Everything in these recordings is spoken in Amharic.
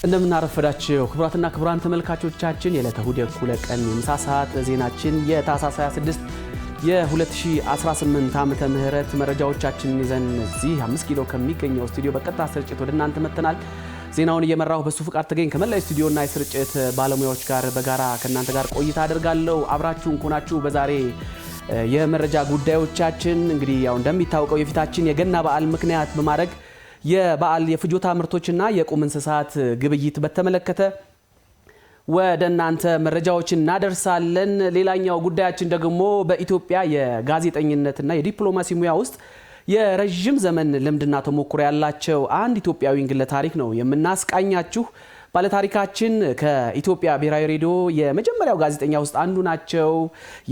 እንደምናረፈዳችሁ ክቡራትና ክቡራን ተመልካቾቻችን የዕለተ እሁድ የእኩለ ቀን የምሳ ሰዓት ዜናችን የታህሳስ 26 የ2018 ዓመተ ምህረት መረጃዎቻችንን ይዘን እዚህ 5 ኪሎ ከሚገኘው ስቱዲዮ በቀጥታ ስርጭት ወደ እናንተ መጥተናል። ዜናውን እየመራሁ በሱ ፍቃድ ተገኝ ከመላው ስቱዲዮና የስርጭት ባለሙያዎች ጋር በጋራ ከእናንተ ጋር ቆይታ አደርጋለሁ። አብራችሁን ሆናችሁ በዛሬ የመረጃ ጉዳዮቻችን እንግዲህ ያው እንደሚታወቀው የፊታችን የገና በዓል ምክንያት በማድረግ የበዓል የፍጆታ ምርቶችና የቁም እንስሳት ግብይት በተመለከተ ወደ እናንተ መረጃዎችን እናደርሳለን። ሌላኛው ጉዳያችን ደግሞ በኢትዮጵያ የጋዜጠኝነትና የዲፕሎማሲ ሙያ ውስጥ የረጅም ዘመን ልምድና ተሞክሮ ያላቸው አንድ ኢትዮጵያዊ ግለ ታሪክ ነው የምናስቃኛችሁ። ባለታሪካችን ከኢትዮጵያ ብሔራዊ ሬዲዮ የመጀመሪያው ጋዜጠኛ ውስጥ አንዱ ናቸው።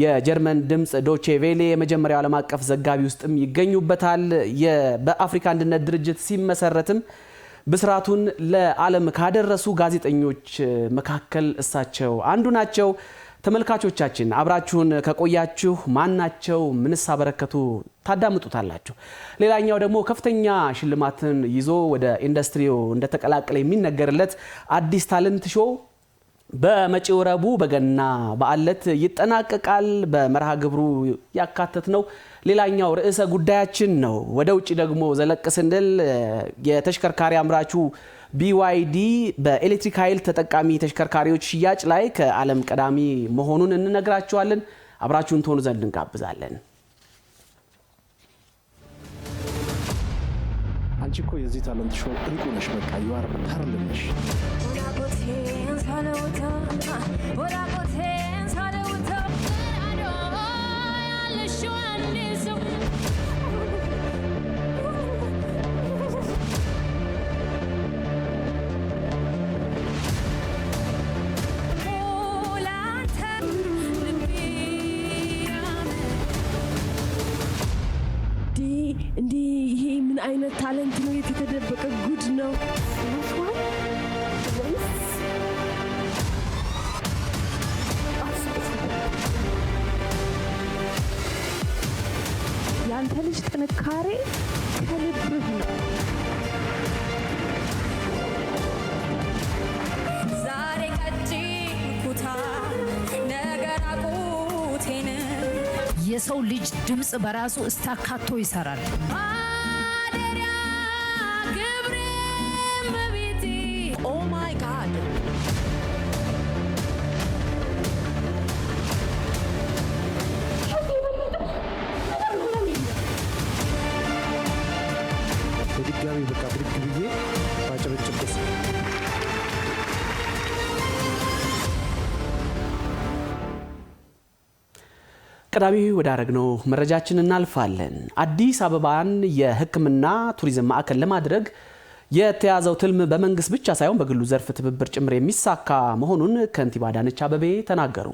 የጀርመን ድምጽ ዶቼ ቬሌ የመጀመሪያው ዓለም አቀፍ ዘጋቢ ውስጥም ይገኙበታል። በአፍሪካ አንድነት ድርጅት ሲመሰረትም ብስራቱን ለዓለም ካደረሱ ጋዜጠኞች መካከል እሳቸው አንዱ ናቸው። ተመልካቾቻችን አብራችሁን ከቆያችሁ ማናቸው ምንስ አበረከቱ ታዳምጡታላችሁ። ሌላኛው ደግሞ ከፍተኛ ሽልማትን ይዞ ወደ ኢንዱስትሪው እንደተቀላቀለ የሚነገርለት አዲስ ታለንት ሾው በመጪው ረቡዕ በገና በዓል ዕለት ይጠናቀቃል። በመርሃ ግብሩ ያካተትነው ሌላኛው ርዕሰ ጉዳያችን ነው። ወደ ውጪ ደግሞ ዘለቅ ስንል የተሽከርካሪ አምራቹ BYD በኤሌክትሪክ ኃይል ተጠቃሚ ተሽከርካሪዎች ሽያጭ ላይ ከዓለም ቀዳሚ መሆኑን እንነግራችኋለን። አብራችሁን ትሆኑ ዘንድ እንጋብዛለን። አንቺ እኮ የዚህ ታለንት ሾው እንቁ ነሽ። በቃ ይዋር ታርልነሽ እንዲህ ይሄ ምን አይነት ታለንት ነው? የተደበቀ ጉድ ነው። ያንተ ልጅ ጥንካሬ ከልብህ ነው። ዛሬ ቀጭ ኩታ ነገር አቁቴን የሰው ልጅ ድምጽ በራሱ እስታካቶ ይሰራል። አደሪያ ግብሬ መቤቴ ኦ ማይ ጋድ በድጋሚ በቃ ብድግ ብዬ ባጨበጭብስ ቀዳሚ ወዳረግነው መረጃችን እናልፋለን። አዲስ አበባን የሕክምና ቱሪዝም ማዕከል ለማድረግ የተያዘው ትልም በመንግስት ብቻ ሳይሆን በግሉ ዘርፍ ትብብር ጭምር የሚሳካ መሆኑን ከንቲባ አዳነች አቤቤ ተናገሩ።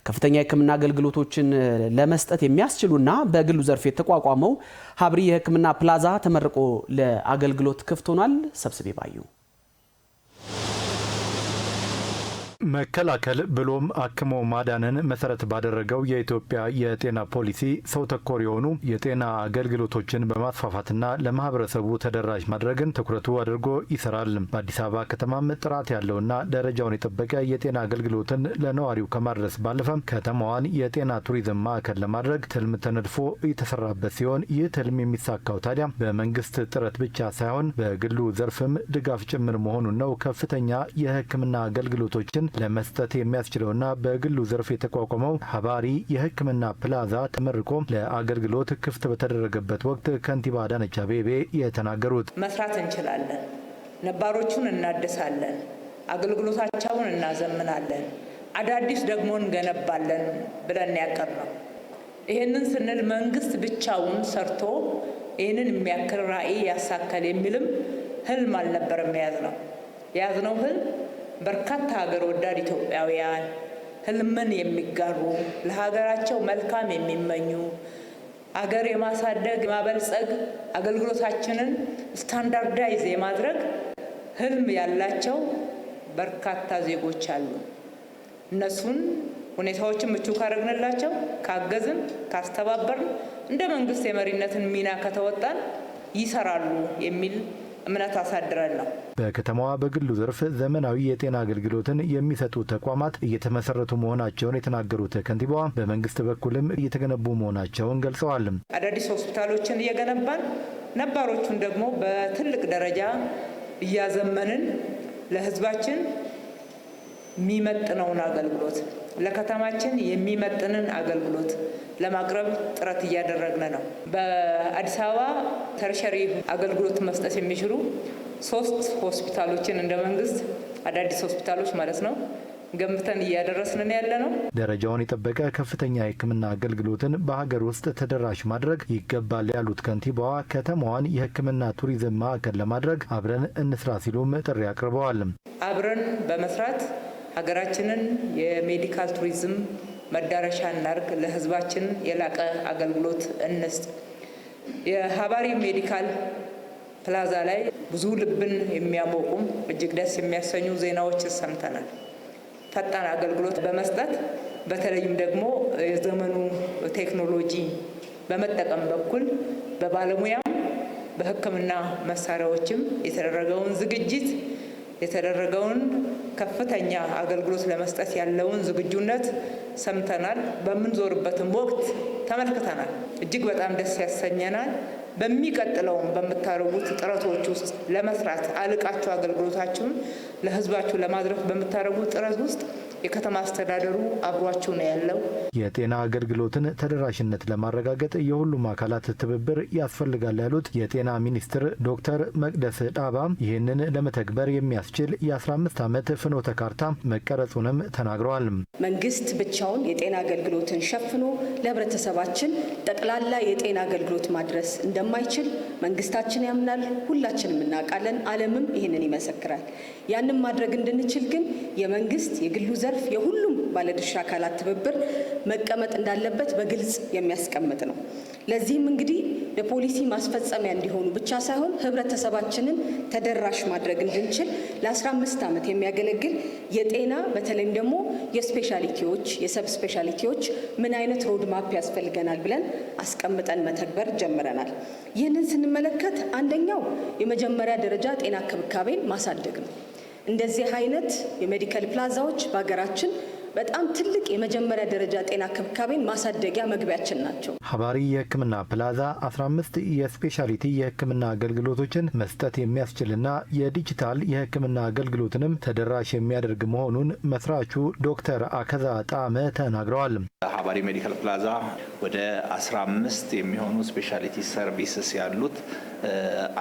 ከፍተኛ የሕክምና አገልግሎቶችን ለመስጠት የሚያስችሉና በግሉ ዘርፍ የተቋቋመው ሀብሪ የሕክምና ፕላዛ ተመርቆ ለአገልግሎት ክፍት ሆኗል። ሰብስቤ ባዩ መከላከል ብሎም አክሞ ማዳንን መሰረት ባደረገው የኢትዮጵያ የጤና ፖሊሲ ሰው ተኮር የሆኑ የጤና አገልግሎቶችን በማስፋፋትና ለማህበረሰቡ ተደራሽ ማድረግን ትኩረቱ አድርጎ ይሰራል። በአዲስ አበባ ከተማም ጥራት ያለውና ደረጃውን የጠበቀ የጤና አገልግሎትን ለነዋሪው ከማድረስ ባለፈ ከተማዋን የጤና ቱሪዝም ማዕከል ለማድረግ ትልም ተነድፎ የተሰራበት ሲሆን ይህ ትልም የሚሳካው ታዲያ በመንግስት ጥረት ብቻ ሳይሆን በግሉ ዘርፍም ድጋፍ ጭምር መሆኑን ነው። ከፍተኛ የሕክምና አገልግሎቶችን ለመስጠት የሚያስችለውና በግሉ ዘርፍ የተቋቋመው ሀባሪ የሕክምና ፕላዛ ተመርቆ ለአገልግሎት ክፍት በተደረገበት ወቅት ከንቲባ አዳነች አቤቤ የተናገሩት መስራት እንችላለን፣ ነባሮቹን እናድሳለን፣ አገልግሎታቸውን እናዘምናለን፣ አዳዲስ ደግሞ እንገነባለን ብለን ያቀርነው። ይሄንን ስንል መንግስት ብቻውን ሰርቶ ይሄንን የሚያክል ራዕይ ያሳካል የሚልም ህልም አልነበረም የያዝነው ህልም በርካታ ሀገር ወዳድ ኢትዮጵያውያን ህልምን የሚጋሩ ለሀገራቸው መልካም የሚመኙ አገር የማሳደግ የማበልጸግ አገልግሎታችንን ስታንዳርዳይዝ የማድረግ ህልም ያላቸው በርካታ ዜጎች አሉ። እነሱን ሁኔታዎችን ምቹ ካረግንላቸው፣ ካገዝን፣ ካስተባበርን እንደ መንግስት የመሪነትን ሚና ከተወጣን ይሰራሉ የሚል እምነት አሳድረን ነው። በከተማዋ በግሉ ዘርፍ ዘመናዊ የጤና አገልግሎትን የሚሰጡ ተቋማት እየተመሰረቱ መሆናቸውን የተናገሩት ከንቲባዋ በመንግስት በኩልም እየተገነቡ መሆናቸውን ገልጸዋል። አዳዲስ ሆስፒታሎችን እየገነባን ነባሮቹን ደግሞ በትልቅ ደረጃ እያዘመንን ለህዝባችን የሚመጥነውን አገልግሎት ለከተማችን የሚመጥንን አገልግሎት ለማቅረብ ጥረት እያደረግን ነው። በአዲስ አበባ ተርሸሪ አገልግሎት መስጠት የሚችሉ 3 ሆስፒታሎችን እንደ መንግስት አዳዲስ ሆስፒታሎች ማለት ነው ገንብተን እያደረስን ያለ ነው። ደረጃውን የጠበቀ ከፍተኛ የሕክምና አገልግሎትን በሀገር ውስጥ ተደራሽ ማድረግ ይገባል ያሉት ከንቲባዋ ከተማዋን የሕክምና ቱሪዝም ማዕከል ለማድረግ አብረን እንስራ ሲሉም ጥሪ አቅርበዋል። አብረን በመስራት ሀገራችንን የሜዲካል ቱሪዝም መዳረሻ እናርግ፣ ለህዝባችን የላቀ አገልግሎት እንስጥ። የሀባሪ ሜዲካል ፕላዛ ላይ ብዙ ልብን የሚያሞቁም እጅግ ደስ የሚያሰኙ ዜናዎች ሰምተናል። ፈጣን አገልግሎት በመስጠት በተለይም ደግሞ የዘመኑ ቴክኖሎጂ በመጠቀም በኩል በባለሙያም በሕክምና መሳሪያዎችም የተደረገውን ዝግጅት የተደረገውን ከፍተኛ አገልግሎት ለመስጠት ያለውን ዝግጁነት ሰምተናል። በምንዞርበትም ወቅት ተመልክተናል። እጅግ በጣም ደስ ያሰኘናል። በሚቀጥለውም በምታደርጉት ጥረቶች ውስጥ ለመስራት አልቃችሁ አገልግሎታችሁን ለህዝባችሁ ለማድረስ በምታደርጉት ጥረት ውስጥ የከተማ አስተዳደሩ አብሯችሁ ነው ያለው። የጤና አገልግሎትን ተደራሽነት ለማረጋገጥ የሁሉም አካላት ትብብር ያስፈልጋል ያሉት የጤና ሚኒስትር ዶክተር መቅደስ ዳባ ይህንን ለመተግበር የሚያስችል የ15 ዓመት ፍኖተ ካርታ መቀረጹንም ተናግረዋል። መንግስት ብቻውን የጤና አገልግሎትን ሸፍኖ ለህብረተሰባችን ጠቅላላ የጤና አገልግሎት ማድረስ እንደማይችል መንግስታችን ያምናል፣ ሁላችንም እናውቃለን፣ ዓለምም ይህንን ይመሰክራል። ያንን ማድረግ እንድንችል ግን የመንግስት የግሉ ዘርፍ የሁሉም ባለድርሻ አካላት ትብብር መቀመጥ እንዳለበት በግልጽ የሚያስቀምጥ ነው። ለዚህም እንግዲህ ለፖሊሲ ማስፈጸሚያ እንዲሆኑ ብቻ ሳይሆን ህብረተሰባችንን ተደራሽ ማድረግ እንድንችል ለ15 ዓመት የሚያገለግል የጤና በተለይም ደግሞ የስፔሻሊቲዎች የሰብ ስፔሻሊቲዎች ምን አይነት ሮድ ማፕ ያስፈልገናል ብለን አስቀምጠን መተግበር ጀምረናል። ይህንን ስንመለከት አንደኛው የመጀመሪያ ደረጃ ጤና ክብካቤን ማሳደግ ነው። እንደዚህ አይነት የሜዲካል ፕላዛዎች በሀገራችን በጣም ትልቅ የመጀመሪያ ደረጃ ጤና ክብካቤን ማሳደጊያ መግቢያችን ናቸው። ሀባሪ የሕክምና ፕላዛ 15 የስፔሻሊቲ የሕክምና አገልግሎቶችን መስጠት የሚያስችልና የዲጂታል የሕክምና አገልግሎትንም ተደራሽ የሚያደርግ መሆኑን መስራቹ ዶክተር አከዛ ጣመ ተናግረዋል። ሀባሪ ሜዲካል ፕላዛ ወደ 15 የሚሆኑ ስፔሻሊቲ ሰርቪስስ ያሉት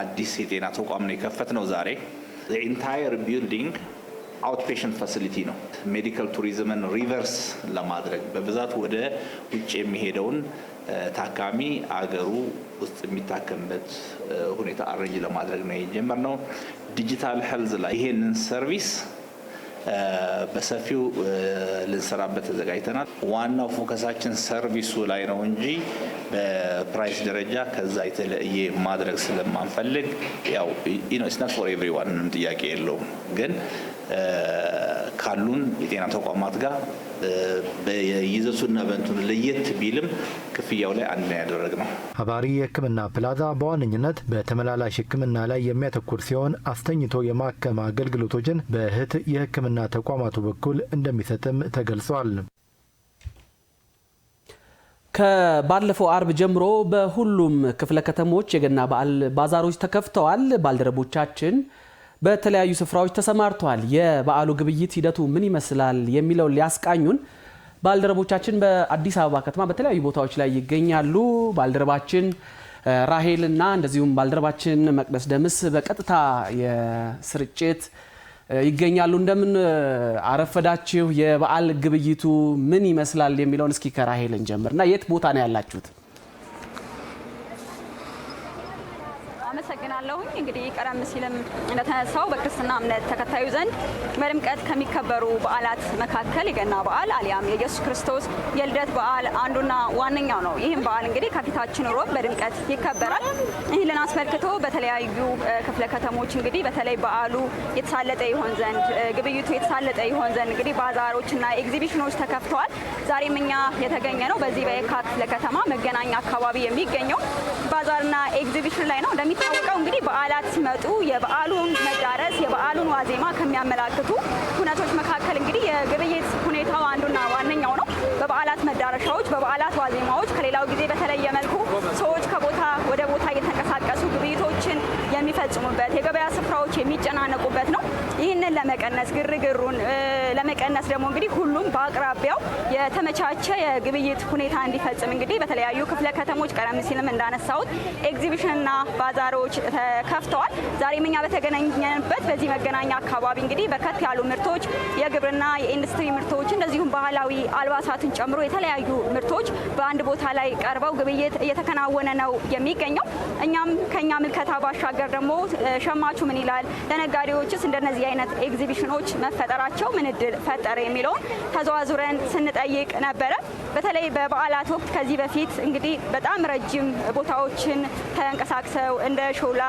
አዲስ የጤና ተቋም ነው የከፈት ነው ዛሬ። The entire building outpatient facility ነው። ሜዲካል ቱሪዝምን ሪቨርስ ለማድረግ በብዛት ወደ ውጭ የሚሄደውን ታካሚ አገሩ ውስጥ የሚታከምበት ሁኔታ አሬንጅ ለማድረግ ነው የጀመርነው። ዲጂታል ሄልዝ ላይ ይሄንን ሰርቪስ በሰፊው ልንሰራበት ተዘጋጅተናል። ዋናው ፎከሳችን ሰርቪሱ ላይ ነው እንጂ በፕራይስ ደረጃ ከዛ የተለየ ማድረግ ስለማንፈልግ ያው ኢትስ ናት ፎር ኤቭሪዋን ጥያቄ የለውም። ግን ካሉን የጤና ተቋማት ጋር በይዘቱና በእንትኑ ለየት ቢልም ክፍያው ላይ አንድ ያደረግ ነው። ሀባሪ የሕክምና ፕላዛ በዋነኝነት በተመላላሽ ሕክምና ላይ የሚያተኩር ሲሆን አስተኝቶ የማከም አገልግሎቶችን በእህት የሕክምና ተቋማቱ በኩል እንደሚሰጥም ተገልጿል። ከባለፈው አርብ ጀምሮ በሁሉም ክፍለ ከተሞች የገና በዓል ባዛሮች ተከፍተዋል። ባልደረቦቻችን በተለያዩ ስፍራዎች ተሰማርተዋል። የበዓሉ ግብይት ሂደቱ ምን ይመስላል የሚለውን ሊያስቃኙን ባልደረቦቻችን በአዲስ አበባ ከተማ በተለያዩ ቦታዎች ላይ ይገኛሉ። ባልደረባችን ራሄልና እንደዚሁም ባልደረባችን መቅደስ ደምስ በቀጥታ የስርጭት ይገኛሉ። እንደምን አረፈዳችሁ? የበዓል ግብይቱ ምን ይመስላል የሚለውን እስኪ ከራሄል እንጀምርና የት ቦታ ነው ያላችሁት? አመሰግናለሁኝ። እንግዲህ ቀደም ሲልም እንደተነሳው በክርስትና እምነት ተከታዩ ዘንድ በድምቀት ከሚከበሩ በዓላት መካከል የገና በዓል አሊያም የኢየሱስ ክርስቶስ የልደት በዓል አንዱና ዋነኛው ነው። ይህም በዓል እንግዲህ ከፊታችን ሮብ በድምቀት ይከበራል። ይህንን አስመልክቶ በተለያዩ ክፍለ ከተሞች እንግዲህ በተለይ በዓሉ የተሳለጠ ይሆን ዘንድ ግብይቱ የተሳለጠ ይሆን ዘንድ እንግዲህ ባዛሮችና ኤግዚቢሽኖች ተከፍተዋል። ዛሬም እኛ የተገኘ ነው በዚህ በየካ ክፍለ ከተማ መገናኛ አካባቢ የሚገኘው ባዛርና ኤግዚቢሽን ላይ ነው። እንደሚታወቀው እንግዲህ በዓላት ሲመጡ የበዓሉን መዳረስ የበዓሉን ዋዜማ ከሚያመላክቱ ሁነቶች መካከል እንግዲህ የግብይት ሁኔታው አንዱና ዋነኛው ነው። በበዓላት መዳረሻዎች በበዓላት ዋዜማዎች ከሌላው ጊዜ በተለየ መልኩ ሰዎች ከቦታ ወደ ቦታ እየተንቀሳቀሱ ግብይቶችን የሚፈጽሙበት የገበያ ስፍራዎች የሚጨናነቁበት ነው። ይህንን ለመቀነስ ግርግሩን ለመቀነስ ደግሞ እንግዲህ ሁሉም በአቅራቢያው የተመቻቸ የግብይት ሁኔታ እንዲፈጽም እንግዲህ በተለያዩ ክፍለ ከተሞች ቀደም ሲልም እንዳነሳሁት ኤግዚቢሽንና ባዛሮች ተከፍተዋል። ዛሬም እኛ በተገናኘንበት በዚህ መገናኛ አካባቢ እንግዲህ በርከት ያሉ ምርቶች የግብርና የኢንዱስትሪ ምርቶች እንደዚሁም ባህላዊ አልባሳትን ጨምሮ የተለያዩ ምርቶች በአንድ ቦታ ላይ ቀርበው ግብይት እየተከናወነ ነው የሚገኘው። እኛም ከኛ ምልከታ ባሻገር ደግሞ ሸማቹ ምን ይላል፣ ለነጋዴዎችስ እንደነዚህ አይነት ኤግዚቢሽኖች መፈጠራቸው ምን እድል ፈጠረ የሚለውን ተዘዋዙረን ስንጠይቅ ነበረ። በተለይ በበዓላት ወቅት ከዚህ በፊት እንግዲህ በጣም ረጅም ቦታዎችን ተንቀሳቅሰው እንደ ሾላ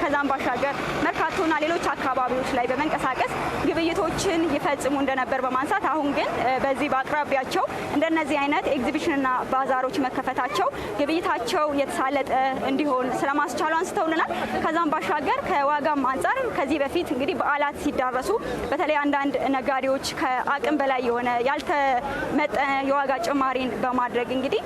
ከዛም ባሻገር መርካቶና ሌሎች አካባቢዎች ላይ በመንቀሳቀስ ግብይቶችን ይፈጽሙ እንደነበር በማንሳት አሁን ግን በዚህ በአቅራቢያቸው እንደነዚህ አይነት ኤግዚቢሽንና ባዛሮች መከፈታቸው ግብይታቸው የተሳለጠ እንዲሆን ስለማስቻሉ አንስተውልናል። ከዛም ባሻገር ከዋጋም አንጻር ከዚህ በፊት እንግዲህ በዓላት ሲዳረሱ በተለይ አንዳንድ ነጋዴዎች ከአቅም በላይ የሆነ ያልተመጠነ የዋጋ ጭማሪን በማድረግ እንግዲህ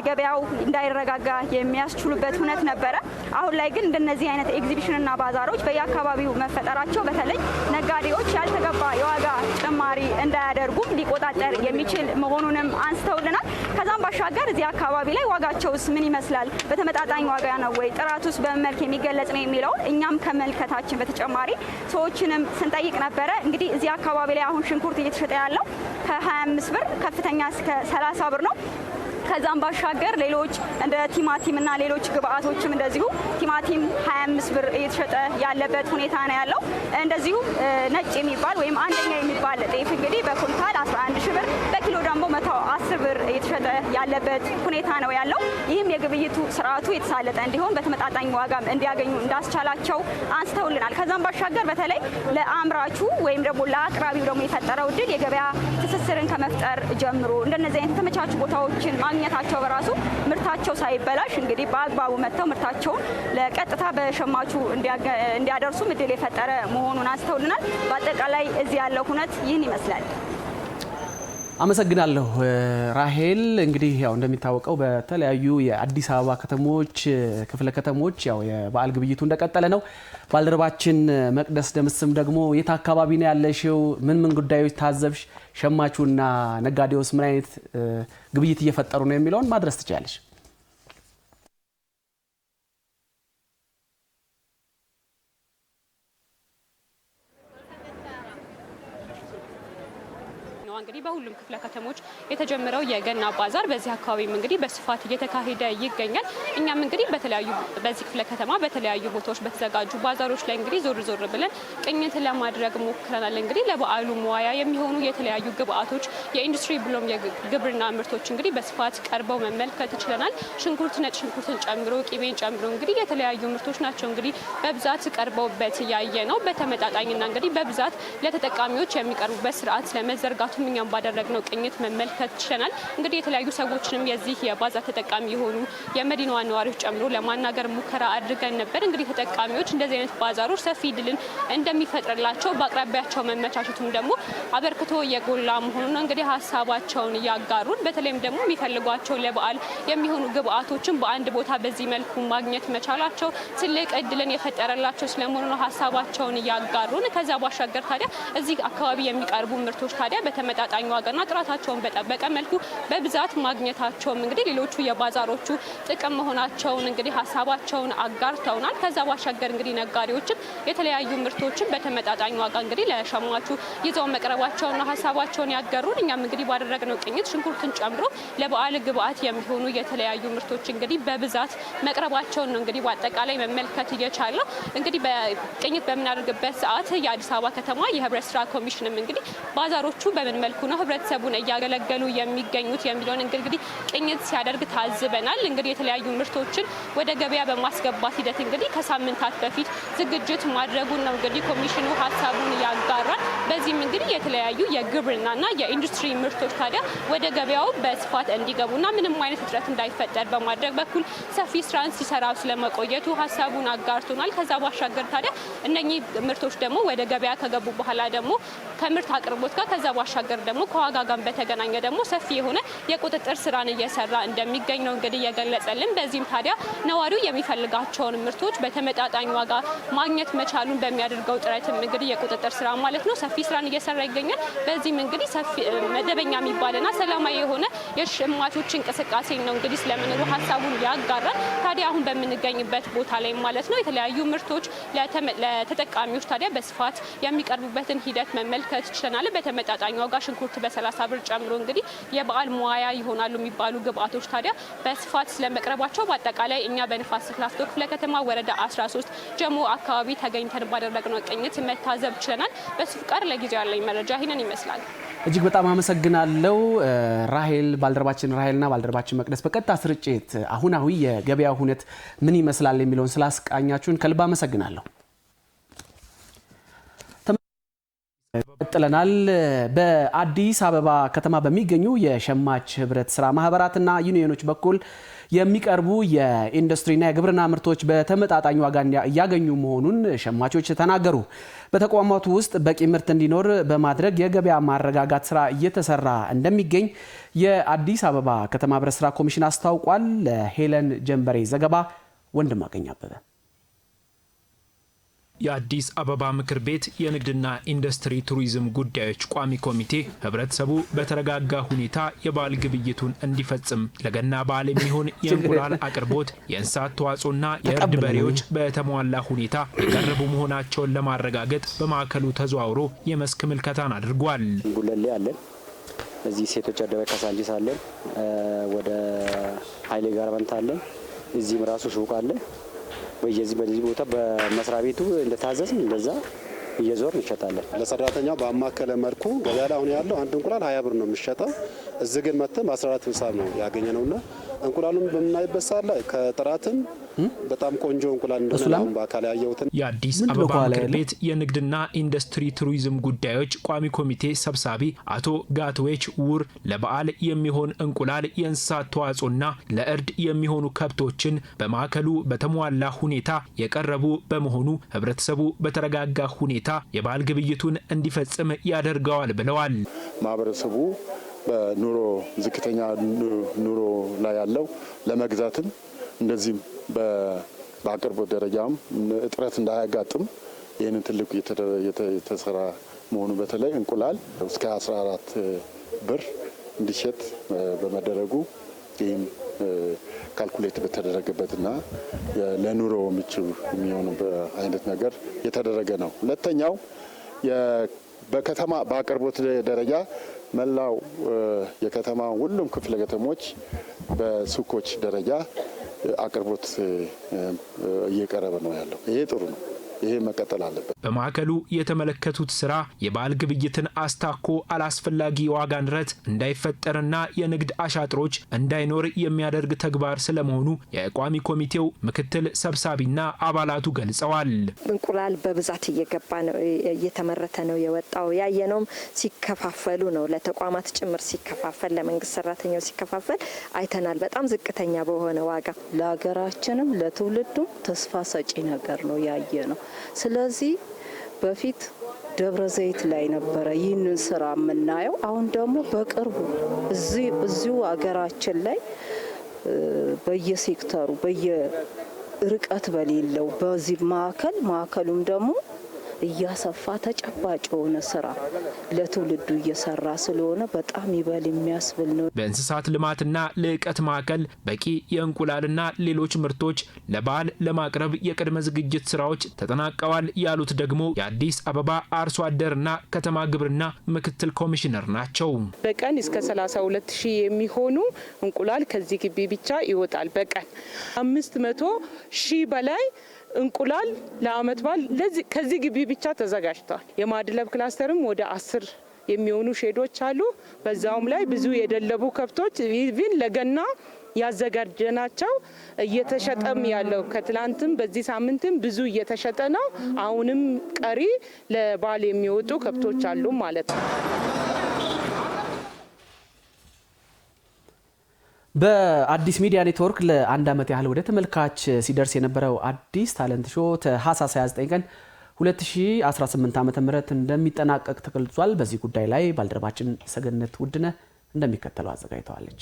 ገበያው እንዳይረጋጋ የሚያስችሉበት ሁነት ነበረ። አሁን ላይ ግን እንደነዚህ አይነት ኤግዚቢሽንና ባዛሮች በየአካባቢው መፈጠራቸው በተለይ ነጋዴዎች ያልተገባ የዋጋ ጭማሪ እንዳያደርጉም ሊቆጣጠር የሚችል መሆኑንም አንስተውልናል። ከዛም ባሻገር እዚህ አካባቢ ላይ ዋጋቸውስ ምን ይመስላል፣ በተመጣጣኝ ዋጋ ነው ወይ፣ ጥራቱስ በምን መልክ የሚገለጽ ነው የሚለውን እኛም ከመልከታችን በተጨማሪ ሰዎችንም ስንጠይቅ ነበረ። እንግዲህ እዚህ አካባቢ ላይ አሁን ሽንኩርት እየተሸጠ ያለው ከ25 ብር ከፍተኛ እስከ 30 ብር ነው። ከዛም ባሻገር ሌሎች እንደ ቲማቲም እና ሌሎች ግብአቶችም እንደዚሁ ቲማቲም 25 ብር እየተሸጠ ያለበት ሁኔታ ነው ያለው። እንደዚሁ ነጭ የሚባል ወይም አንደኛ የሚባል ጤፍ እንግዲህ በኩንታል 11 ሺህ ብር በኪሎ ደግሞ 110 ብር እየተሸጠ ያለበት ሁኔታ ነው ያለው። ይህም የግብይቱ ስርዓቱ የተሳለጠ እንዲሆን በተመጣጣኝ ዋጋም እንዲያገኙ እንዳስቻላቸው አንስተውልናል። ከዛም ባሻገር በተለይ ለአምራቹ ወይም ደግሞ ለአቅራቢው ደግሞ የፈጠረው እድል የገበያ ትስስርን ከመፍጠር ጀምሮ እንደነዚህ አይነት የተመቻቹ ቦታዎችን ማግኘታቸው በራሱ ምርታቸው ሳይበላሽ እንግዲህ በአግባቡ መጥተው ምርታቸውን ለቀጥታ በሸማቹ እንዲያደርሱ እድል የፈጠረ መሆኑን አንስተውልናል። በአጠቃላይ እዚህ ያለው ሁነት ይህን ይመስላል። አመሰግናለሁ ራሄል። እንግዲህ ያው እንደሚታወቀው በተለያዩ የአዲስ አበባ ከተሞች ክፍለ ከተሞች ያው የበዓል ግብይቱ እንደቀጠለ ነው። ባልደረባችን መቅደስ ደምስም ደግሞ የት አካባቢ ነው ያለሽው? ምን ጉዳዮች ታዘብሽ? ሸማቹና ነጋዴውስ ምን አይነት ግብይት እየፈጠሩ ነው የሚለውን ማድረስ ትችላለሽ? እንግዲህ በሁሉም ክፍለ ከተሞች የተጀመረው የገና ባዛር በዚህ አካባቢም እንግዲህ በስፋት እየተካሄደ ይገኛል። እኛም እንግዲህ በተለያዩ በዚህ ክፍለ ከተማ በተለያዩ ቦታዎች በተዘጋጁ ባዛሮች ላይ እንግዲህ ዞር ብለን ቅኝት ለማድረግ ሞክረናል። እንግዲህ ለበዓሉ መዋያ የሚሆኑ የተለያዩ ግብአቶች የኢንዱስትሪ ብሎም የግብርና ምርቶች እንግዲህ በስፋት ቀርበው መመልከት ይችላል። ሽንኩርት፣ ነጭ ሽንኩርትን ጨምሮ ቂቤን ጨምሮ እንግዲህ የተለያዩ ምርቶች ናቸው እንግዲህ በብዛት ቀርበውበት ያየ ነው። በተመጣጣኝና እንግዲህ በብዛት ለተጠቃሚዎች የሚቀርቡበት ስርዓት ለመዘርጋቱ እኛም ባደረግነው ቅኝት መመልከት ችለናል። እንግዲህ የተለያዩ ሰዎችንም የዚህ የባዛር ተጠቃሚ የሆኑ የመዲናዋ ነዋሪዎች ጨምሮ ለማናገር ሙከራ አድርገን ነበር። እንግዲህ ተጠቃሚዎች እንደዚህ አይነት ባዛሮች ሰፊ ድልን እንደሚፈጥርላቸው በአቅራቢያቸው መመቻቸቱም ደግሞ አበርክቶ የጎላ መሆኑን እንግዲህ ሀሳባቸውን ያጋሩን። በተለይም ደግሞ የሚፈልጓቸው ለበዓል የሚሆኑ ግብአቶችን በአንድ ቦታ በዚህ መልኩ ማግኘት መቻላቸው ትልቅ እድልን የፈጠረላቸው ስለመሆኑ ሀሳባቸውን ያጋሩን። ከዛ ባሻገር ታዲያ እዚህ አካባቢ የሚቀርቡ ምርቶች ታዲያ በተመጣጣኝ ዋጋና ጥራታቸውን በጠበቀ መልኩ በብዛት ማግኘታቸውም እንግዲህ ሌሎቹ የባዛሮቹ ጥቅም መሆናቸውን እንግዲህ ሀሳባቸውን አጋርተውናል። ከዛ ባሻገር እንግዲህ ነጋዴዎችም የተለያዩ ምርቶችን በተመጣጣኝ ዋጋ እንግዲህ ለሸማቹ ይዘው መቅረባቸውና ሀሳባቸውን ያገሩን። እኛም እንግዲህ ባደረግነው ቅኝት ሽንኩርትን ጨምሮ ለበዓል ግብአት የሚሆኑ የተለያዩ ምርቶች እንግዲህ በብዛት መቅረባቸውን ነው እንግዲህ በአጠቃላይ መመልከት እየቻለው። እንግዲህ በቅኝት በምናደርግበት ሰዓት የአዲስ አበባ ከተማ የህብረት ስራ ኮሚሽንም እንግዲህ ባዛሮቹ በምን መልኩ ነው ህብረተሰቡን እያገለገሉ የሚገኙት የሚለውን እንግዲህ ቅኝት ሲያደርግ ታዝበናል። እንግዲህ የተለያዩ ምርቶችን ወደ ገበያ በማስገባት ሂደት እንግዲህ ከሳምንታት በፊት ዝግጅት ማድረጉን ነው እንግዲህ ኮሚሽኑ ሀሳቡን ያጋራል። በዚህም እንግዲህ የተለያዩ የግብርናና የኢንዱስትሪ ምርቶች ታዲያ ወደ ገበያው በስፋት እንዲገቡና ምንም አይነት እጥረት እንዳይፈጠር በማድረግ በኩል ሰፊ ስራን ሲሰራ ስለመቆየቱ ሀሳቡን አጋርቶናል። ከዛ ባሻገር ታዲያ እነኚህ ምርቶች ደግሞ ወደ ገበያ ከገቡ በኋላ ደግሞ ከምርት አቅርቦት ጋር ከዛ ባሻገር ደግሞ ከዋጋ ጋር በተገናኘ ደግሞ ሰፊ የሆነ የቁጥጥር ስራን እየሰራ እንደሚገኝ ነው እንግዲህ የገለጸልን። በዚህም ታዲያ ነዋሪው የሚፈልጋቸውን ምርቶች በተመጣጣኝ ዋጋ ማግኘት መቻሉን በሚያደርገው ጥረትም እንግዲህ የቁጥጥር ስራ ማለት ነው ሰፊ ስራን እየሰራ ይገኛል። በዚህም እንግዲህ ሰፊ መደበኛ የሚባልና ሰላማዊ የሆነ የሸማቾች እንቅስቃሴ ነው እንግዲህ ስለመኖሩ ሀሳቡን ያጋራል። ታዲያ አሁን በምንገኝበት ቦታ ላይ ማለት ነው የተለያዩ ምርቶች ለተጠቃሚዎች ታዲያ በስፋት የሚቀርቡበትን ሂደት መመልከት ችለናል። በተመጣጣኝ ዋጋ ሽንኩርት በ30 ብር ጨምሮ እንግዲህ የበዓል መዋያ ይሆናሉ የሚባሉ ግብአቶች ታዲያ በስፋት ስለመቅረባቸው በአጠቃላይ እኛ በንፋስ ስልክ ላፍቶ ክፍለ ከተማ ወረዳ 13 ጀሞ አካባቢ ተገኝተን ባደረግነው ቅኝት መታዘብ ችለናል። በስፍቃር ለጊዜው ያለኝ መረጃ ይህንን ይመስላል። እጅግ በጣም አመሰግናለሁ ራሄል። ባልደረባችን ራሄልና ባልደረባችን መቅደስ በቀጥታ ስርጭት አሁናዊ የገበያ ሁኔታ ምን ይመስላል የሚለውን ስላስቃኛችሁን ከልብ አመሰግናለሁ። ቀጥለናል። በአዲስ አበባ ከተማ በሚገኙ የሸማች ህብረት ስራ ማህበራትና ዩኒየኖች በኩል የሚቀርቡ የኢንዱስትሪና የግብርና ምርቶች በተመጣጣኝ ዋጋ እያገኙ መሆኑን ሸማቾች ተናገሩ። በተቋማቱ ውስጥ በቂ ምርት እንዲኖር በማድረግ የገበያ ማረጋጋት ስራ እየተሰራ እንደሚገኝ የአዲስ አበባ ከተማ ህብረት ስራ ኮሚሽን አስታውቋል። ለሄለን ጀንበሬ ዘገባ ወንድማገኝ አበበ። የአዲስ አበባ ምክር ቤት የንግድና ኢንዱስትሪ ቱሪዝም ጉዳዮች ቋሚ ኮሚቴ ህብረተሰቡ በተረጋጋ ሁኔታ የበዓል ግብይቱን እንዲፈጽም ለገና በዓል የሚሆን የእንቁላል አቅርቦት፣ የእንስሳት ተዋጽኦና የእርድ በሬዎች በተሟላ ሁኔታ የቀረቡ መሆናቸውን ለማረጋገጥ በማዕከሉ ተዘዋውሮ የመስክ ምልከታን አድርጓል። ጉለሌ አለን፣ እዚህ ሴቶች አደባባይ ካሳንቺስ አለን፣ ወደ ኃይሌ ጋርመንት አለን፣ እዚህም ራሱ ሱቅ አለ። በዚህ ቦታ በመስሪያ ቤቱ እንደታዘዝን እንደዛ እየዞር እንሸጣለን። ለሰራተኛው በአማከለ መልኩ ገበያ ላይ አሁን ያለው አንድ እንቁላል 20 ብር ነው የሚሸጠው። እዚህ ግን መጥተን በ14 ብር ነው ያገኘነውና እንቁላሉን በምናይበት ሰዓት ላይ ከጥራትም በጣም ቆንጆ እንቁላል እንደሆነ ነው በአካል ያየሁት። የአዲስ አበባ ምክር ቤት የንግድና ኢንዱስትሪ ቱሪዝም ጉዳዮች ቋሚ ኮሚቴ ሰብሳቢ አቶ ጋትዌች ውር ለበዓል የሚሆን እንቁላል፣ የእንስሳት ተዋጽኦና ለእርድ የሚሆኑ ከብቶችን በማዕከሉ በተሟላ ሁኔታ የቀረቡ በመሆኑ ህብረተሰቡ በተረጋጋ ሁኔታ የበዓል ግብይቱን እንዲፈጽም ያደርገዋል ብለዋል። ማህበረሰቡ በኑሮ ዝቅተኛ ኑሮ ላይ ያለው ለመግዛትም እንደዚህም በአቅርቦት ደረጃም እጥረት እንዳያጋጥም ይህንን ትልቁ የተሰራ መሆኑ በተለይ እንቁላል እስከ 14 ብር እንዲሸጥ በመደረጉ ይህም ካልኩሌት በተደረገበትና ለኑሮ ምቹ የሚሆኑ አይነት ነገር የተደረገ ነው። ሁለተኛው በከተማ በአቅርቦት ደረጃ መላው የከተማ ሁሉም ክፍለ ከተሞች በሱቆች ደረጃ አቅርቦት እየቀረበ ነው ያለው። ይሄ ጥሩ ነው። ይሄ መቀጠል አለበት። በማዕከሉ የተመለከቱት ስራ የበዓል ግብይትን አስታኮ አላስፈላጊ የዋጋ ንረት እንዳይፈጠርና የንግድ አሻጥሮች እንዳይኖር የሚያደርግ ተግባር ስለመሆኑ የቋሚ ኮሚቴው ምክትል ሰብሳቢና አባላቱ ገልጸዋል። እንቁላል በብዛት እየገባ ነው፣ እየተመረተ ነው የወጣው። ያየነውም ሲከፋፈሉ ነው፣ ለተቋማት ጭምር ሲከፋፈል፣ ለመንግስት ሰራተኛው ሲከፋፈል አይተናል። በጣም ዝቅተኛ በሆነ ዋጋ ለሀገራችንም ለትውልዱም ተስፋ ሰጪ ነገር ነው ያየ ነው። ስለዚህ በፊት ደብረ ዘይት ላይ ነበረ ይህንን ስራ የምናየው። አሁን ደግሞ በቅርቡ እዚሁ ሀገራችን ላይ በየሴክተሩ በየርቀት በሌለው በዚህ ማዕከሉም ደግሞ እያሰፋ ተጨባጭ የሆነ ስራ ለትውልዱ እየሰራ ስለሆነ በጣም ይበል የሚያስብል ነው። በእንስሳት ልማትና ልዕቀት ማዕከል በቂ የእንቁላልና ሌሎች ምርቶች ለበዓል ለማቅረብ የቅድመ ዝግጅት ስራዎች ተጠናቀዋል ያሉት ደግሞ የአዲስ አበባ አርሶ አደርና ከተማ ግብርና ምክትል ኮሚሽነር ናቸው። በቀን እስከ 32,000 የሚሆኑ እንቁላል ከዚህ ግቢ ብቻ ይወጣል። በቀን 500,000 በላይ እንቁላል ለአመት በዓል ከዚህ ግቢ ብቻ ተዘጋጅቷል። የማድለብ ክላስተርም ወደ 10 የሚሆኑ ሼዶች አሉ። በዛውም ላይ ብዙ የደለቡ ከብቶች ኢቭን ለገና ያዘጋጀናቸው እየተሸጠም ያለው ከትላንትም በዚህ ሳምንትም ብዙ እየተሸጠ ነው። አሁንም ቀሪ ለበዓል የሚወጡ ከብቶች አሉ ማለት ነው። በአዲስ ሚዲያ ኔትወርክ ለአንድ ዓመት ያህል ወደ ተመልካች ሲደርስ የነበረው አዲስ ታለንት ሾው ታህሳስ 29 ቀን 2018 ዓ.ም እንደሚጠናቀቅ ተገልጿል። በዚህ ጉዳይ ላይ ባልደረባችን ሰገነት ውድነህ እንደሚከተለው አዘጋጅተዋለች።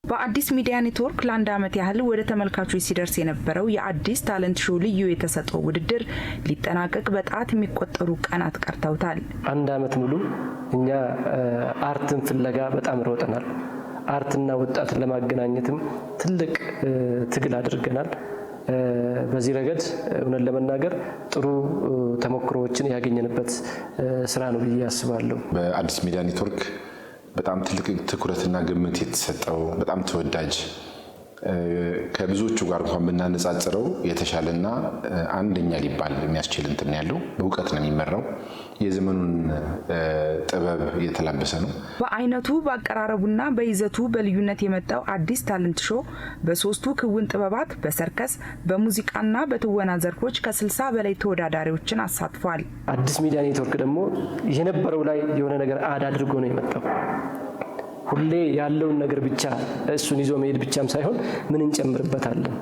በአዲስ ሚዲያ ኔትወርክ ለአንድ ዓመት ያህል ወደ ተመልካቾች ሲደርስ የነበረው የአዲስ ታለንት ሾው ልዩ የተሰጠው ውድድር ሊጠናቀቅ በጣት የሚቆጠሩ ቀናት ቀርተውታል። አንድ ዓመት ሙሉ እኛ አርትን ፍለጋ በጣም ሮጠናል። አርትና ወጣትን ለማገናኘትም ትልቅ ትግል አድርገናል። በዚህ ረገድ እውነት ለመናገር ጥሩ ተሞክሮዎችን ያገኘንበት ስራ ነው ብዬ አስባለሁ። በአዲስ ሚዲያ ኔትወርክ በጣም ትልቅ ትኩረትና ግምት የተሰጠው በጣም ተወዳጅ ከብዙዎቹ ጋር እንኳን ብናነጻጽረው የተሻለና አንደኛ ሊባል የሚያስችል እንትን ያለው በእውቀት ነው የሚመራው። የዘመኑን ጥበብ የተላበሰ ነው። በአይነቱ በአቀራረቡና በይዘቱ በልዩነት የመጣው አዲስ ታለንት ሾው በሶስቱ ክውን ጥበባት በሰርከስ በሙዚቃና በትወና ዘርፎች ከ60 በላይ ተወዳዳሪዎችን አሳትፏል። አዲስ ሚዲያ ኔትወርክ ደግሞ የነበረው ላይ የሆነ ነገር አድ አድርጎ ነው የመጣው። ሁሌ ያለውን ነገር ብቻ እሱን ይዞ መሄድ ብቻም ሳይሆን ምን እንጨምርበታለን፣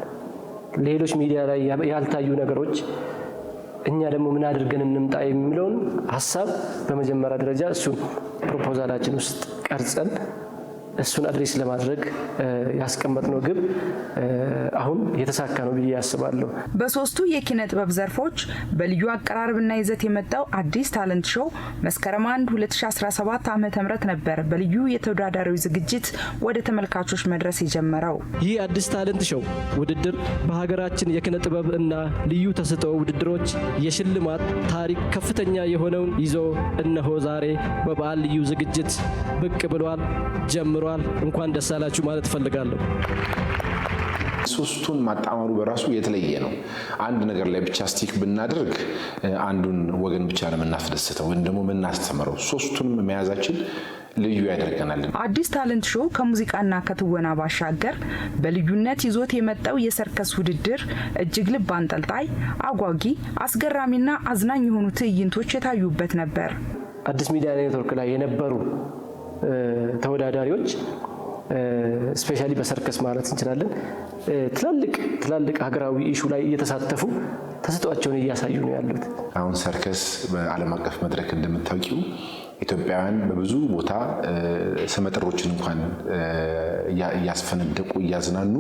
ሌሎች ሚዲያ ላይ ያልታዩ ነገሮች እኛ ደግሞ ምን አድርገን እንምጣ የሚለውን ሐሳብ በመጀመሪያ ደረጃ እሱን ፕሮፖዛላችን ውስጥ ቀርጸን እሱን አድሬስ ለማድረግ ያስቀመጥነው ግብ አሁን የተሳካ ነው ብዬ አስባለሁ። በሶስቱ የኪነ ጥበብ ዘርፎች በልዩ አቀራረብና ይዘት የመጣው አዲስ ታለንት ሾው መስከረም 1 2017 ዓ.ም ነበር በልዩ የተወዳዳሪዎች ዝግጅት ወደ ተመልካቾች መድረስ የጀመረው። ይህ አዲስ ታለንት ሾው ውድድር በሀገራችን የኪነ ጥበብ እና ልዩ ተሰጥኦ ውድድሮች የሽልማት ታሪክ ከፍተኛ የሆነውን ይዞ እነሆ ዛሬ በበዓል ልዩ ዝግጅት ብቅ ብሏል ጀምሯል። እንኳን ደስ አላችሁ ማለት ፈልጋለሁ። ሶስቱን ማጣመሩ በራሱ የተለየ ነው። አንድ ነገር ላይ ብቻ ስቲክ ብናደርግ አንዱን ወገን ብቻ ነው የምናስደስተው ወይም ደግሞ የምናስተምረው። ሶስቱንም መያዛችን ልዩ ያደርገናል። አዲስ ታለንት ሾው ከሙዚቃና ከትወና ባሻገር በልዩነት ይዞት የመጣው የሰርከስ ውድድር እጅግ ልብ አንጠልጣይ፣ አጓጊ፣ አስገራሚና አዝናኝ የሆኑ ትዕይንቶች የታዩበት ነበር። አዲስ ሚዲያ ኔትወርክ ላይ የነበሩ ተወዳዳሪዎች ስፔሻሊ በሰርከስ ማለት እንችላለን ትላልቅ ሀገራዊ ኢሹ ላይ እየተሳተፉ ተሰጥኦአቸውን እያሳዩ ነው ያሉት። አሁን ሰርከስ በዓለም አቀፍ መድረክ እንደምታውቂው ኢትዮጵያውያን በብዙ ቦታ ስመጥሮችን እንኳን እያስፈነደቁ እያዝናኑ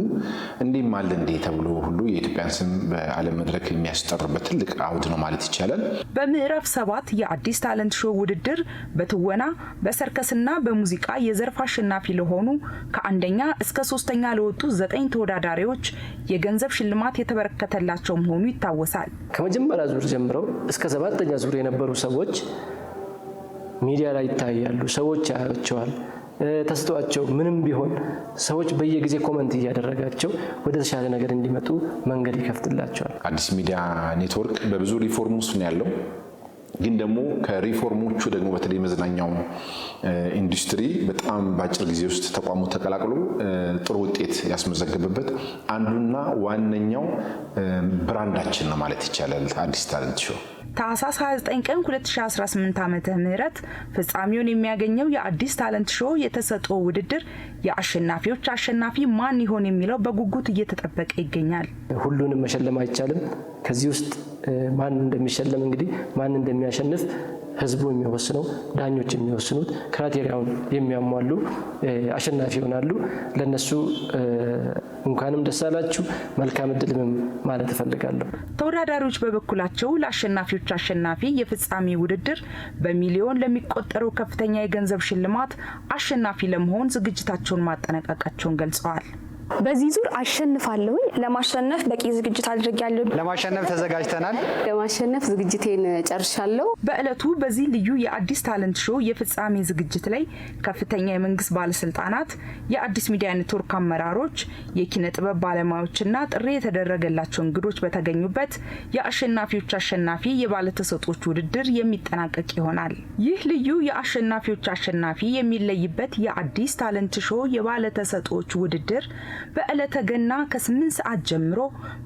እንዲህ ማለ እንዴ ተብሎ ሁሉ የኢትዮጵያን ስም በዓለም መድረክ የሚያስጠርበት ትልቅ አውድ ነው ማለት ይቻላል። በምዕራፍ 7 የአዲስ ታለንት ሾው ውድድር በትወና በሰርከስና በሙዚቃ የዘርፍ አሸናፊ ለሆኑ ከአንደኛ እስከ 3ኛ ለወጡ 9 ተወዳዳሪዎች የገንዘብ ሽልማት የተበረከተላቸው መሆኑ ይታወሳል። ከመጀመሪያ ዙር ጀምረው እስከ 7ኛ ዙር የነበሩ ሰዎች ሚዲያ ላይ ይታያሉ። ሰዎች ያያቸዋል። ተሰጥኦአቸው ምንም ቢሆን ሰዎች በየጊዜ ኮመንት እያደረጋቸው ወደ ተሻለ ነገር እንዲመጡ መንገድ ይከፍትላቸዋል። አዲስ ሚዲያ ኔትወርክ በብዙ ሪፎርም ውስጥ ነው ያለው። ግን ደግሞ ከሪፎርሞቹ ደግሞ በተለይ መዝናኛው ኢንዱስትሪ በጣም በአጭር ጊዜ ውስጥ ተቋሙ ተቀላቅሎ ጥሩ ውጤት ያስመዘገበበት አንዱና ዋነኛው ብራንዳችን ነው ማለት ይቻላል አዲስ ታለንት ሾው። ታህሳስ 29 ቀን 2018 ዓመተ ምህረት ፍጻሜውን የሚያገኘው የአዲስ ታለንት ሾው የተሰጥኦ ውድድር የአሸናፊዎች አሸናፊ ማን ይሆን የሚለው በጉጉት እየተጠበቀ ይገኛል። ሁሉንም መሸለም አይቻልም። ከዚህ ውስጥ ማን እንደሚሸለም እንግዲህ ማን እንደሚያሸንፍ ህዝቡ የሚወስነው፣ ዳኞች የሚወስኑት፣ ክራይቴሪያውን የሚያሟሉ አሸናፊ ይሆናሉ። ለነሱ እንኳንም ደስ አላችሁ መልካም እድልም ማለት እፈልጋለሁ። ተወዳዳሪዎች በበኩላቸው ለአሸናፊዎች አሸናፊ የፍጻሜ ውድድር በሚሊዮን ለሚቆጠረው ከፍተኛ የገንዘብ ሽልማት አሸናፊ ለመሆን ዝግጅታቸውን ማጠናቀቃቸውን ገልጸዋል። በዚህ ዙር አሸንፋለሁ። ለማሸነፍ በቂ ዝግጅት አድርጌያለሁ። ለማሸነፍ ተዘጋጅተናል። ለማሸነፍ ዝግጅቴን ጨርሻለሁ። በእለቱ በዚህ ልዩ የአዲስ ታለንት ሾው የፍጻሜ ዝግጅት ላይ ከፍተኛ የመንግስት ባለስልጣናት፣ የአዲስ ሚዲያ ኔትወርክ አመራሮች፣ የኪነ ጥበብ ባለሙያዎችና ጥሪ የተደረገላቸው እንግዶች በተገኙበት የአሸናፊዎች አሸናፊ የባለተሰጦች ውድድር የሚጠናቀቅ ይሆናል። ይህ ልዩ የአሸናፊዎች አሸናፊ የሚለይበት የአዲስ ታለንት ሾው የባለተሰጦች ውድድር በዕለተ ገና ከ8 ሰዓት ጀምሮ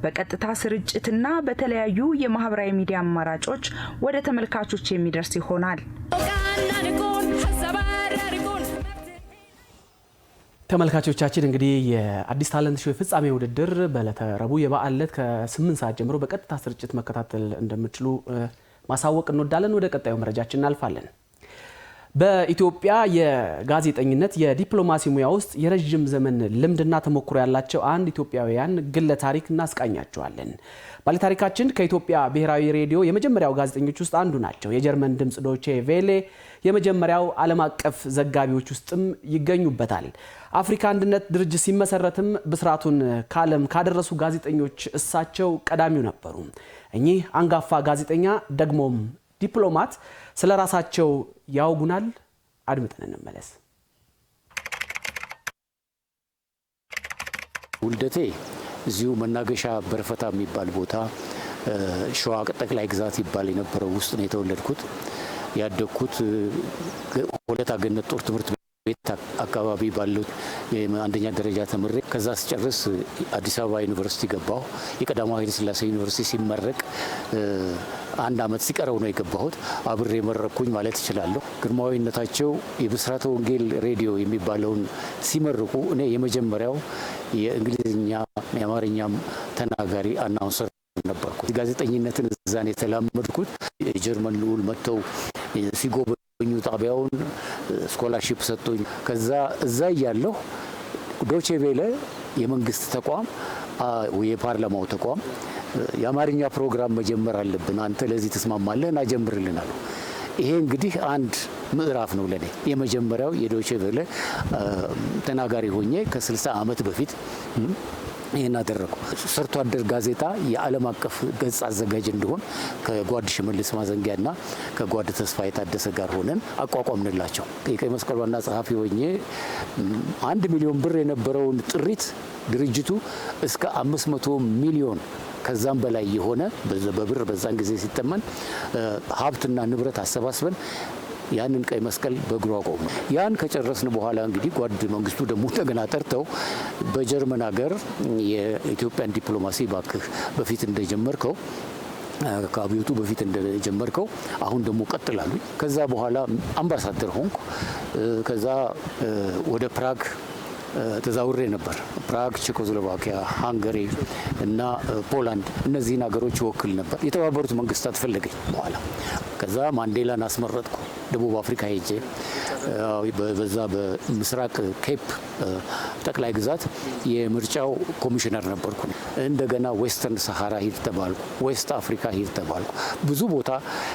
በቀጥታ ስርጭትና በተለያዩ የማህበራዊ ሚዲያ አማራጮች ወደ ተመልካቾች የሚደርስ ይሆናል። ተመልካቾቻችን እንግዲህ የአዲስ ታለንት ሾው የፍጻሜ ውድድር በዕለተ ረቡዕ የበዓል ዕለት ከ8 ሰዓት ጀምሮ በቀጥታ ስርጭት መከታተል እንደምትችሉ ማሳወቅ እንወዳለን። ወደ ቀጣዩ መረጃችን እናልፋለን። በኢትዮጵያ የጋዜጠኝነት የዲፕሎማሲ ሙያ ውስጥ የረጅም ዘመን ልምድና ተሞክሮ ያላቸው አንድ ኢትዮጵያውያን ግለ ታሪክ እናስቃኛቸዋለን። ባለታሪካችን ከኢትዮጵያ ብሔራዊ ሬዲዮ የመጀመሪያው ጋዜጠኞች ውስጥ አንዱ ናቸው። የጀርመን ድምጽ ዶቼ ቬሌ የመጀመሪያው ዓለም አቀፍ ዘጋቢዎች ውስጥም ይገኙበታል። አፍሪካ አንድነት ድርጅት ሲመሰረትም ብስራቱን ከዓለም ካደረሱ ጋዜጠኞች እሳቸው ቀዳሚው ነበሩ። እኚህ አንጋፋ ጋዜጠኛ ደግሞም ዲፕሎማት ስለ ራሳቸው ያውጉናል። አድምጠን እንመለስ። ውልደቴ እዚሁ መናገሻ በረፈታ የሚባል ቦታ ሸዋ ጠቅላይ ግዛት ይባል የነበረው ውስጥ ነው የተወለድኩት። ያደግኩት ሆለታ ገነት ጦር ትምህርት ቤት አካባቢ ባለው አንደኛ ደረጃ ተምሬ ከዛ ስጨርስ አዲስ አበባ ዩኒቨርሲቲ ገባሁ። የቀዳማዊ ኃይለ ሥላሴ ዩኒቨርሲቲ ሲመረቅ አንድ አመት ሲቀረው ነው የገባሁት። አብሬ መረኩኝ ማለት እችላለሁ። ግርማዊነታቸው የብስራተ ወንጌል ሬዲዮ የሚባለውን ሲመርቁ እኔ የመጀመሪያው የእንግሊዝኛ የአማርኛም ተናጋሪ አናውንሰር ነበርኩ። ጋዜጠኝነትን እዛን የተላመድኩት የጀርመን ልዑል መጥተው ሲጎበኙ ጣቢያውን ስኮላርሺፕ ሰጥቶኝ ከዛ እዛ እያለሁ ዶቼ ቬለ የመንግስት ተቋም የፓርላማው ተቋም የአማርኛ ፕሮግራም መጀመር አለብን፣ አንተ ለዚህ ተስማማለህ እና ጀምርልናል። ይሄ እንግዲህ አንድ ምዕራፍ ነው ለኔ። የመጀመሪያው የዶቼ ቬለ ተናጋሪ ሆኜ ከ60 ዓመት በፊት ይሄን አደረኩ። ሰርቶ አደር ጋዜጣ የዓለም አቀፍ ገጽ አዘጋጅ እንደሆን ከጓድ ሽመልስ ማዘንጊያና ከጓድ ተስፋ የታደሰ ጋር ሆነን አቋቋምንላቸው። የቀይ መስቀል ዋና ጸሐፊ ሆኜ 1 ሚሊዮን ብር የነበረውን ጥሪት ድርጅቱ እስከ 500 ሚሊዮን ከዛም በላይ የሆነ በብር በዛን ጊዜ ሲተመን ሀብትና ንብረት አሰባስበን ያንን ቀይ መስቀል በእግሩ አቆሙ። ያን ከጨረስን በኋላ እንግዲህ ጓድ መንግስቱ ደግሞ እንደገና ጠርተው በጀርመን ሀገር የኢትዮጵያን ዲፕሎማሲ ባክህ በፊት እንደጀመርከው ከአብዮቱ በፊት እንደጀመርከው አሁን ደግሞ ቀጥላሉ። ከዛ በኋላ አምባሳደር ሆንኩ። ከዛ ወደ ፕራግ ተዛውሬ ነበር። ፕራግ፣ ቼኮስሎቫኪያ፣ ሃንጋሪ እና ፖላንድ እነዚህን ሀገሮች ወክል ነበር። የተባበሩት መንግስታት ፈለገኝ በኋላ። ከዛ ማንዴላን አስመረጥኩ። ደቡብ አፍሪካ ሄጄ በዛ በምስራቅ ኬፕ ጠቅላይ ግዛት የምርጫው ኮሚሽነር ነበርኩ። እንደገና ዌስተርን ሰሃራ ሂድ ተባልኩ፣ ዌስት አፍሪካ ሂድ ተባልኩ። ብዙ ቦታ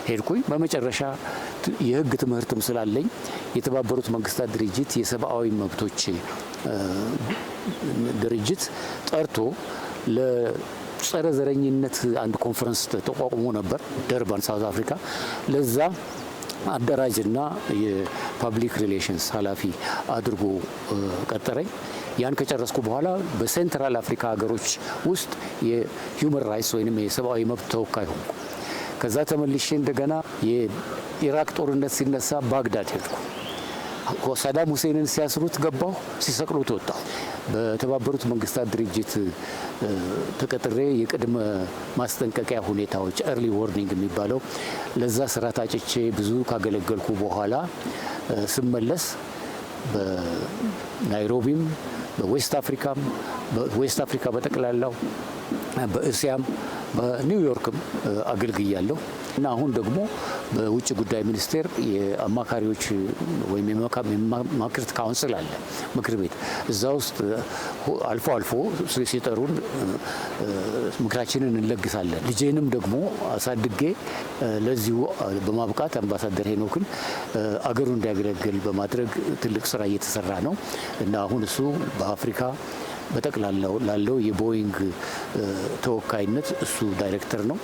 ሄድኩኝ። በመጨረሻ የህግ ትምህርትም ስላለኝ የተባበሩት መንግስታት ድርጅት የሰብአዊ መብቶች ድርጅት ጠርቶ ለጸረ ዘረኝነት አንድ ኮንፈረንስ ተቋቁሞ ነበር ደርባን ሳውዝ አፍሪካ። ለዛ አደራጅና የፐብሊክ ሪሌሽንስ ኃላፊ አድርጎ ቀጠረኝ። ያን ከጨረስኩ በኋላ በሴንትራል አፍሪካ ሀገሮች ውስጥ የሂውመን ራይትስ ወይም የሰብአዊ መብት ተወካይ ሆንኩ። ከዛ ተመልሼ እንደገና የኢራቅ ጦርነት ሲነሳ ባግዳድ ሄድኩ። ሳዳም ሁሴንን ሲያስሩት ገባሁ፣ ሲሰቅሉት ወጣሁ። በተባበሩት መንግስታት ድርጅት ተቀጥሬ የቅድመ ማስጠንቀቂያ ሁኔታዎች ኤርሊ ዋርኒንግ የሚባለው ለዛ ስራ ታጭቼ ብዙ ካገለገልኩ በኋላ ስመለስ በናይሮቢም በዌስት አፍሪካ በጠቅላላው በእስያም በኒውዮርክም አገልግያለሁ እና አሁን ደግሞ በውጭ ጉዳይ ሚኒስቴር የአማካሪዎች ወይም የማክርት ካውንስል አለ ምክር ቤት። እዛ ውስጥ አልፎ አልፎ ሲጠሩን ምክራችንን እንለግሳለን። ልጄንም ደግሞ አሳድጌ ለዚሁ በማብቃት አምባሳደር ሄኖክን አገሩን እንዲያገለግል በማድረግ ትልቅ ስራ እየተሰራ ነው እና አሁን እሱ በአፍሪካ በጠቅላላው ላለው የቦይንግ ተወካይነት እሱ ዳይሬክተር ነው።